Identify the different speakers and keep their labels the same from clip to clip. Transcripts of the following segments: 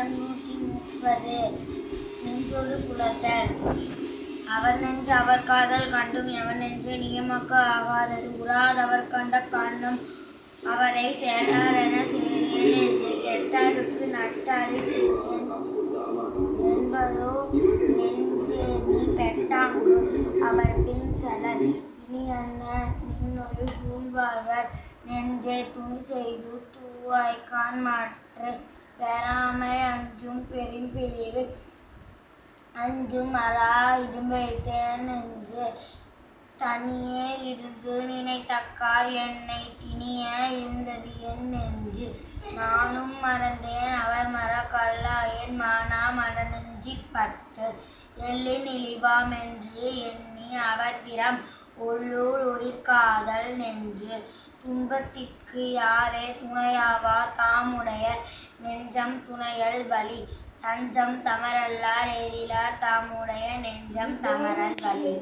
Speaker 1: அதிகாரம் 130 நெஞ்சொடு புலத்தல். அவர் நெஞ்சு அவர் காதல் கண்டும் எவர் நெஞ்சு நியமக்கு ஆகாதது உறாதவர் கண்ட கண்ணும் அவரை சேராரென சேரியன் நெஞ்சு கெட்டாருக்கு நட்டாறு என்பதோ நெஞ்சு நீ பெட்டாங்கு அவர் பின் செலர் இனியன்ன நின்னொரு சூழ்வாயர் நெஞ்சே துணி செய்து தூவாய்க்கான் மாற்று பெறாமை அஞ்சும் பெரும்பிரிவு அஞ்சும் அரா இடும்பைத்தேன் நெஞ்சு தனியே இருந்து நினைத்தக்கால் என்னை திணிய இருந்தது என் நெஞ்சு நானும் மறந்தேன் அவர் மறக்கல்லாயேன் மானா மடநெஞ்சி பட்டு எள்ளின் இழிவாம் என்று எண்ணி அவர் திறம் உள்ளூர் உயிர்காதல் நெஞ்சு துன்பத்திற்கு யாரே துணையாவார் தாமுடைய நெஞ்சம் துணையல் வலி தஞ்சம் தமரல்லார் ஏறிலார் தாமுடைய நெஞ்சம் தமரல் வலி.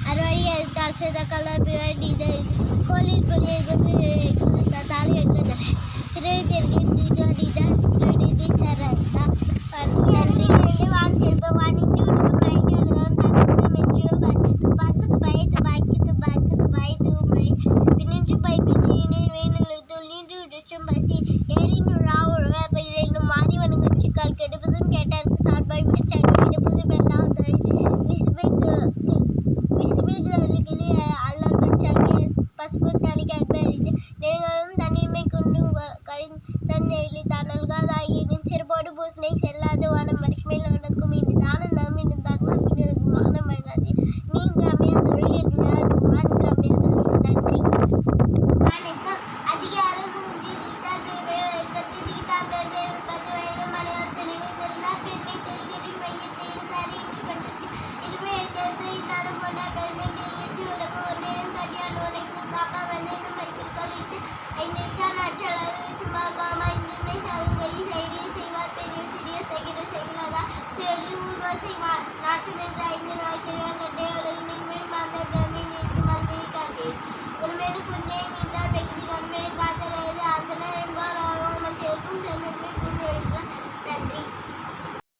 Speaker 2: அறுவடை செய்த கல்ல கோலில்